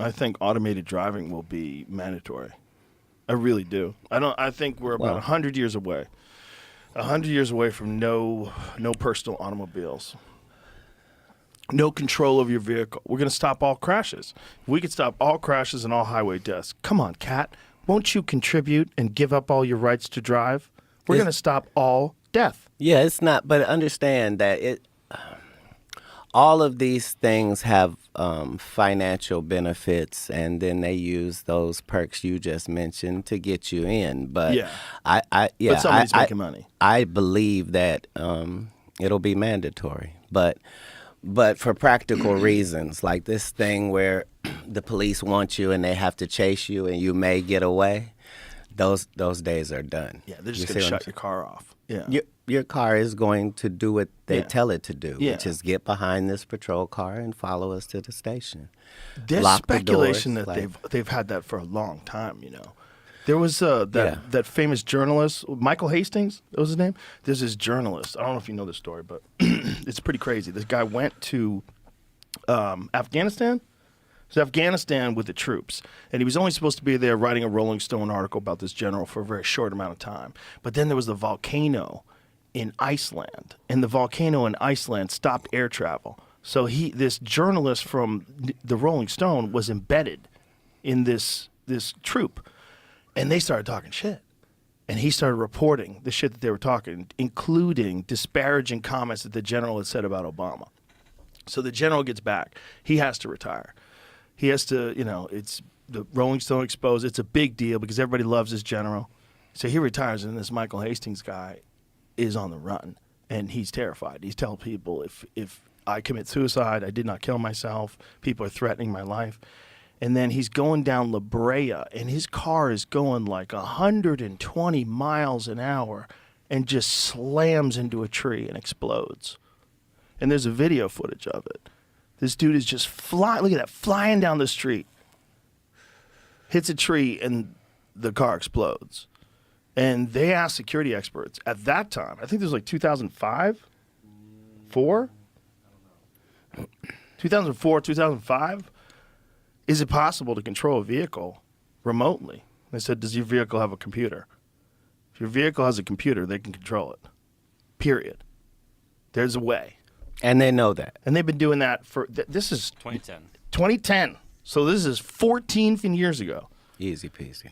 I think automated driving will be mandatory. I really do. I think we're about 100 years away. 100 years away from no personal automobiles. No control of your vehicle. We're going to stop all crashes. If we could stop all crashes and all highway deaths. Come on, Katt. Won't you contribute and give up all your rights to drive? We're going to stop all death. Yeah, it's not. But understand that all of these things have financial benefits, and then they use those perks you just mentioned to get you in. But but somebody's making money. I believe that it'll be mandatory, but for practical reasons, like this thing where the police want you and they have to chase you and you may get away, those days are done. Yeah, they're just going to shut your car off. Yeah. Your car is going to do what they tell it to do, which is get behind this patrol car and follow us to the station. There's speculation that they've had that for a long time, you know. There was that famous journalist, Michael Hastings, that was his name? There's this journalist. I don't know if you know this story, but it's pretty crazy. This guy went to Afghanistan. It was Afghanistan with the troops. And he was only supposed to be there writing a Rolling Stone article about this general for a very short amount of time. But then there was the volcano in Iceland. And the volcano in Iceland stopped air travel. So this journalist from the Rolling Stone was embedded in this troop. And they started talking shit. And he started reporting the shit that they were talking, including disparaging comments that the general had said about Obama. So the general gets back. He has to retire. He has to, it's the Rolling Stone exposed. It's a big deal because everybody loves this general. So he retires, and this Michael Hastings guy is on the run. And he's terrified. He's telling people, if I commit suicide, I did not kill myself. People are threatening my life. And then he's going down La Brea, and his car is going like 120 miles an hour and just slams into a tree and explodes. And there's a video footage of it. This dude is just flying, look at that, flying down the street. Hits a tree, and the car explodes. And they asked security experts at that time, I think this was like 2005, 4? 2004, 2005? Is it possible to control a vehicle remotely? They said, does your vehicle have a computer? If your vehicle has a computer, they can control it. Period. There's a way. And they know that. And they've been doing that for, this is 2010. 2010. So this is 14 years ago. Easy peasy.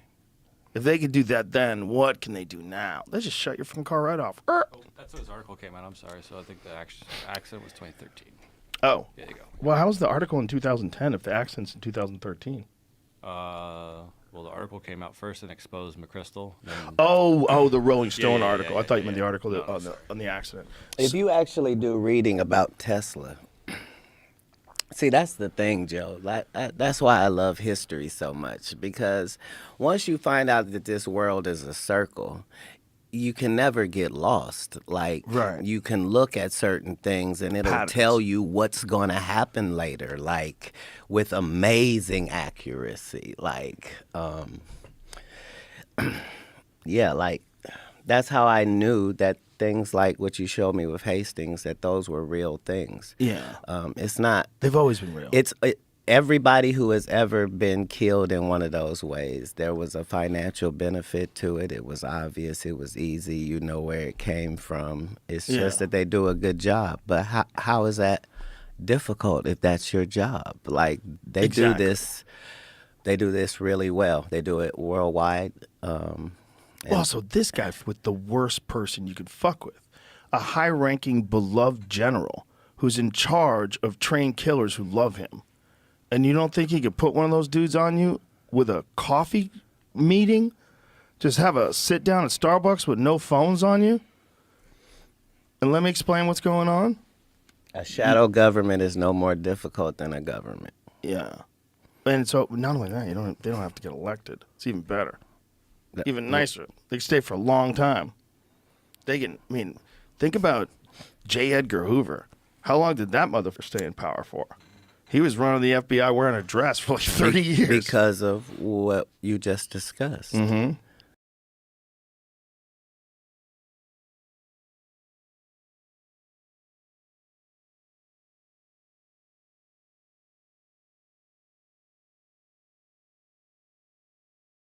If they could do that then, what can they do now? They just shut your fucking car right off. Oh, that's what his article came out. I'm sorry. So I think the accident was 2013. Oh. There you go. Well, how was the article in 2010 if the accident's in 2013? Well, the article came out first and exposed McChrystal. Oh, the Rolling Stone article. Yeah, I thought you meant the article on the accident. If you actually do reading about Tesla, see, that's the thing, Joe. That's why I love history so much, because once you find out that this world is a circle, you can never get lost. Like, you can look at certain things and it'll tell you what's going to happen later, like with amazing accuracy. Like, like that's how I knew that things like what you showed me with Hastings, that those were real things. Yeah. It's not. They've always been real. Everybody who has ever been killed in one of those ways, there was a financial benefit to it. It was obvious. It was easy. You know where it came from. It's just that they do a good job. But how is that difficult if that's your job? Like, they do this really well. They do it worldwide. So this guy with the worst person you could fuck with, a high-ranking, beloved general who's in charge of trained killers who love him. And you don't think he could put one of those dudes on you with a coffee meeting? Just have a sit down at Starbucks with no phones on you? And let me explain what's going on? A shadow government is no more difficult than a government. Yeah. And so not only that, they don't have to get elected. It's even better. Even nicer. They can stay for a long time. Think about J. Edgar Hoover. How long did that motherfucker stay in power for? He was running the FBI wearing a dress for like 30 years. Because of what you just discussed. Mm-hmm.